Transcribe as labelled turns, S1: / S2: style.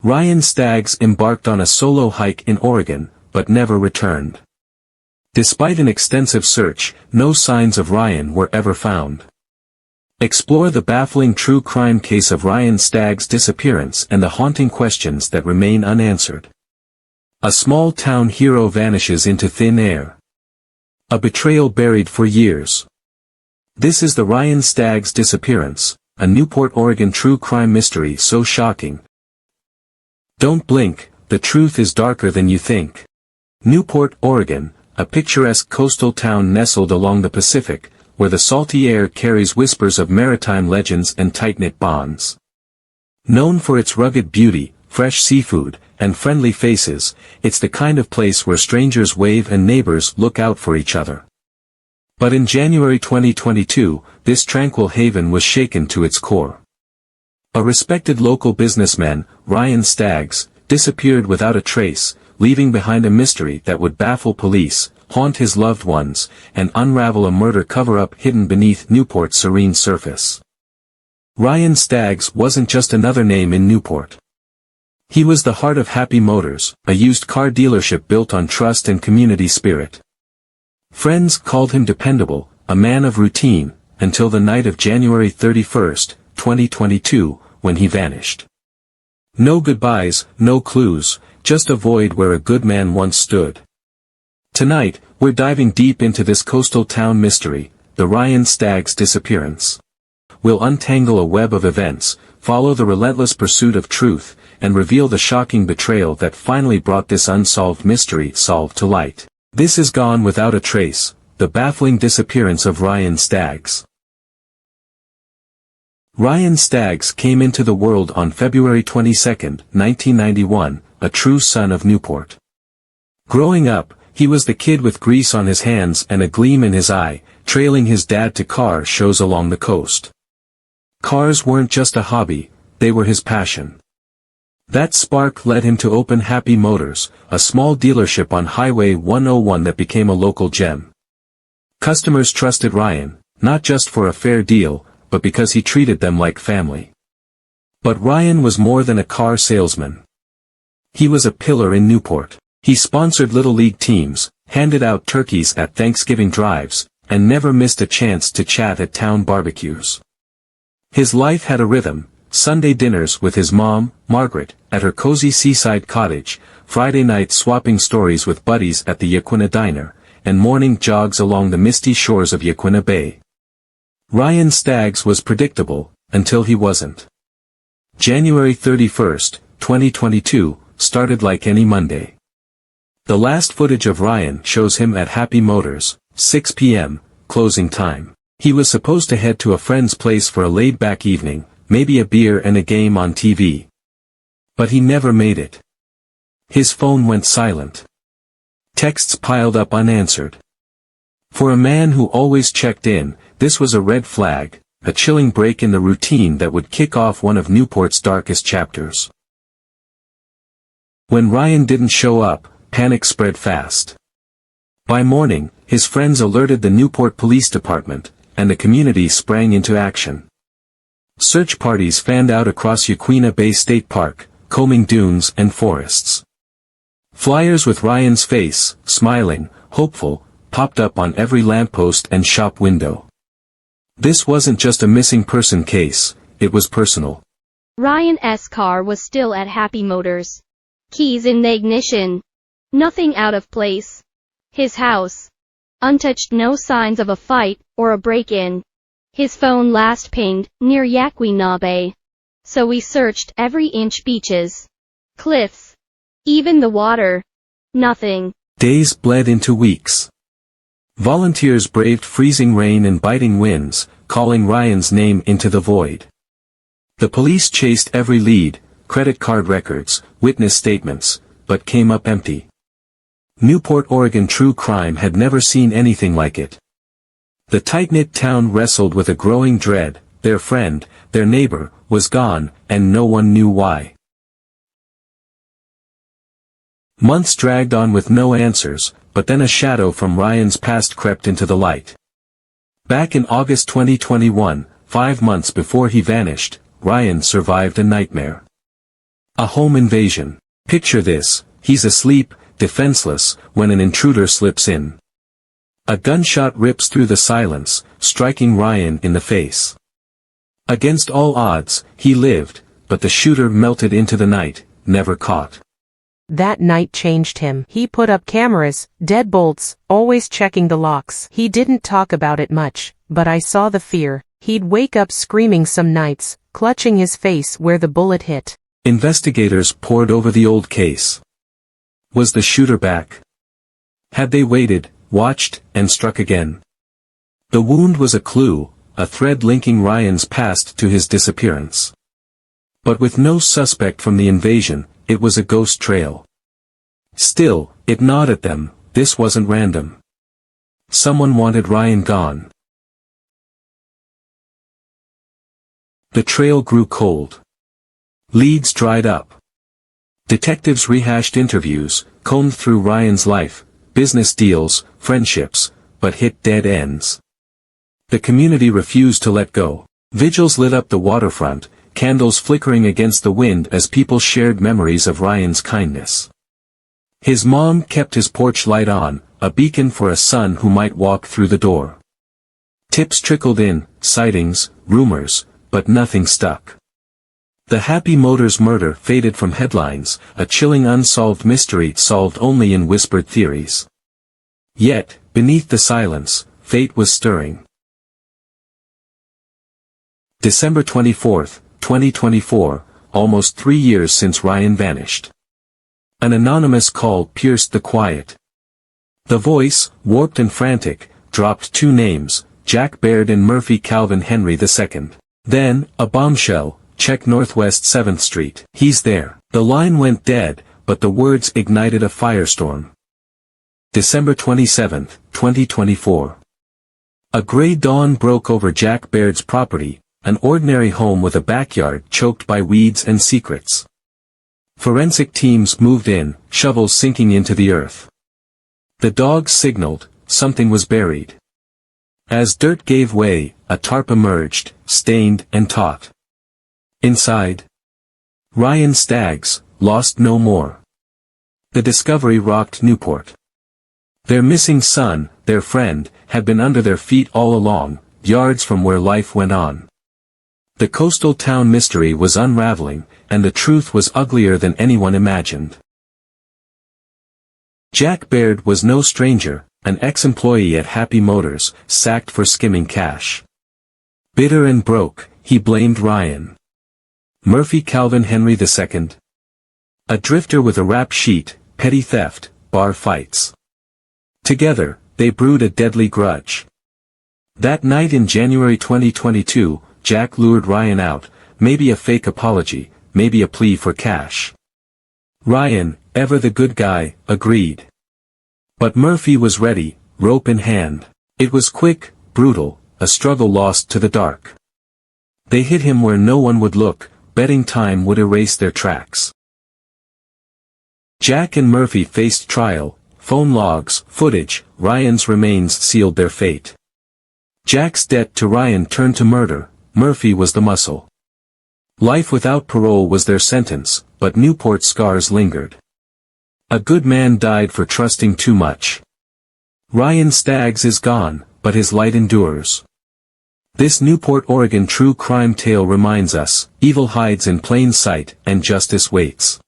S1: Ryan Staggs embarked on a solo hike in Oregon, but never returned. Despite an extensive search, no signs of Ryan were ever found. Explore the baffling true crime case of Ryan Staggs' disappearance and the haunting questions that remain unanswered. A small-town hero vanishes into thin air. A betrayal buried for years. This is the Ryan Staggs disappearance, a Newport, Oregon true crime mystery so shocking. Don't blink, the truth is darker than you think. Newport, Oregon, a picturesque coastal town nestled along the Pacific, where the salty air carries whispers of maritime legends and tight-knit bonds. Known for its rugged beauty, fresh seafood, and friendly faces, it's the kind of place where strangers wave and neighbors look out for each other. But in January 2022, this tranquil haven was shaken to its core. A respected local businessman, Ryan Staggs, disappeared without a trace, leaving behind a mystery that would baffle police, haunt his loved ones, and unravel a murder cover-up hidden beneath Newport's serene surface. Ryan Staggs wasn't just another name in Newport. He was the heart of Happy Motors, a used car dealership built on trust and community spirit. Friends called him dependable, a man of routine, until the night of January 31, 2022, when he vanished. No goodbyes, no clues, just a void where a good man once stood. Tonight, we're diving deep into this coastal town mystery, the Ryan Staggs disappearance. We'll untangle a web of events, follow the relentless pursuit of truth, and reveal the shocking betrayal that finally brought this unsolved mystery solved to light. This is Gone Without a Trace, the baffling disappearance of Ryan Staggs. Ryan Staggs came into the world on February 22, 1991, a true son of Newport. Growing up, he was the kid with grease on his hands and a gleam in his eye, trailing his dad to car shows along the coast. Cars weren't just a hobby, they were his passion. That spark led him to open Happy Motors, a small dealership on Highway 101 that became a local gem. Customers trusted Ryan, not just for a fair deal, but because he treated them like family. But Ryan was more than a car salesman. He was a pillar in Newport. He sponsored Little League teams, handed out turkeys at Thanksgiving drives, and never missed a chance to chat at town barbecues. His life had a rhythm: Sunday dinners with his mom, Margaret, at her cozy seaside cottage, Friday nights swapping stories with buddies at the Yaquina Diner, and morning jogs along the misty shores of Yaquina Bay. Ryan Staggs was predictable, until he wasn't. January 31, 2022, started like any Monday. The last footage of Ryan shows him at Happy Motors, 6 p.m., closing time. He was supposed to head to a friend's place for a laid-back evening, maybe a beer and a game on TV. But he never made it. His phone went silent. Texts piled up unanswered. For a man who always checked in, this was a red flag, a chilling break in the routine that would kick off one of Newport's darkest chapters. When Ryan didn't show up, panic spread fast. By morning, his friends alerted the Newport Police Department, and the community sprang into action. Search parties fanned out across Yaquina Bay State Park, combing dunes and forests. Flyers with Ryan's face, smiling, hopeful, popped up on every lamppost and shop window. This wasn't just a missing person case, it was personal.
S2: Ryan's car was still at Happy Motors. Keys in the ignition. Nothing out of place. His house. Untouched, no signs of a fight, or a break-in. His phone last pinged, near Yaquina Bay. So we searched every inch: beaches, cliffs, even the water. Nothing.
S1: Days bled into weeks. Volunteers braved freezing rain and biting winds, calling Ryan's name into the void. The police chased every lead, credit card records, witness statements, but came up empty. Newport, Oregon true crime had never seen anything like it. The tight-knit town wrestled with a growing dread: their friend, their neighbor, was gone, and no one knew why. Months dragged on with no answers, but then a shadow from Ryan's past crept into the light. Back in August 2021, 5 months before he vanished, Ryan survived a nightmare. A home invasion. Picture this, he's asleep, defenseless, when an intruder slips in. A gunshot rips through the silence, striking Ryan in the face. Against all odds, he lived, but the shooter melted into the night, never caught.
S3: That night changed him. He put up cameras, deadbolts, always checking the locks. He didn't talk about it much, but I saw the fear. He'd wake up screaming some nights, clutching his face where the bullet hit.
S1: Investigators pored over the old case. Was the shooter back? Had they waited, watched, and struck again? The wound was a clue, a thread linking Ryan's past to his disappearance. But with no suspect from the invasion, it was a ghost trail. Still, it gnawed at them, this wasn't random. Someone wanted Ryan gone. The trail grew cold. Leads dried up. Detectives rehashed interviews, combed through Ryan's life, business deals, friendships, but hit dead ends. The community refused to let go. Vigils lit up the waterfront, candles flickering against the wind as people shared memories of Ryan's kindness. His mom kept his porch light on, a beacon for a son who might walk through the door. Tips trickled in, sightings, rumors, but nothing stuck. The Happy Motors murder faded from headlines, a chilling unsolved mystery solved only in whispered theories. Yet, beneath the silence, fate was stirring. December 24, 2024, almost 3 years since Ryan vanished. An anonymous call pierced the quiet. The voice, warped and frantic, dropped two names, Jack Baird and Murphy Calvin Henry II. Then, a bombshell, check Northwest 7th Street. He's there. The line went dead, but the words ignited a firestorm. December 27, 2024. A gray dawn broke over Jack Baird's property, an ordinary home with a backyard choked by weeds and secrets. Forensic teams moved in, shovels sinking into the earth. The dogs signaled, something was buried. As dirt gave way, a tarp emerged, stained and taut. Inside, Ryan Staggs, lost no more. The discovery rocked Newport. Their missing son, their friend, had been under their feet all along, yards from where life went on. The coastal town mystery was unraveling, and the truth was uglier than anyone imagined. Jack Baird was no stranger, an ex-employee at Happy Motors, sacked for skimming cash. Bitter and broke, he blamed Ryan. Murphy Calvin Henry II. A drifter with a rap sheet, petty theft, bar fights. Together, they brewed a deadly grudge. That night in January 2022, Jack lured Ryan out, maybe a fake apology, maybe a plea for cash. Ryan, ever the good guy, agreed. But Murphy was ready, rope in hand. It was quick, brutal, a struggle lost to the dark. They hit him where no one would look, betting time would erase their tracks. Jack and Murphy faced trial, phone logs, footage, Ryan's remains sealed their fate. Jack's debt to Ryan turned to murder, Murphy was the muscle. Life without parole was their sentence, but Newport scars lingered. A good man died for trusting too much. Ryan Staggs is gone, but his light endures. This Newport, Oregon true crime tale reminds us, evil hides in plain sight, and justice waits.